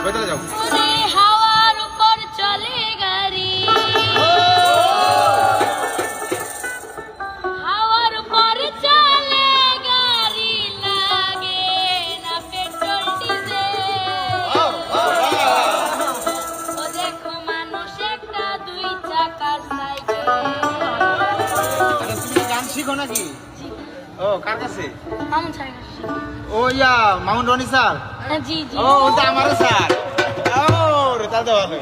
কোথায় যাও? ওরে হাওয়ার উপর চলে গাড়ি, হাওয়ার উপর চলে গাড়ি, লাগে না পেট্রোল ডিজেল। ও দেখো মানুষ একটা দুই চাকার সাইকেল। আরে তুমি গান শিখো নাকি? ও কার কাছে? মামুন স্যার কাছে। ও ইয়া মামুন রনি স্যার। জি জি। ও ওটা আমারও স্যার। ও রে, তাহলে তো ভালো।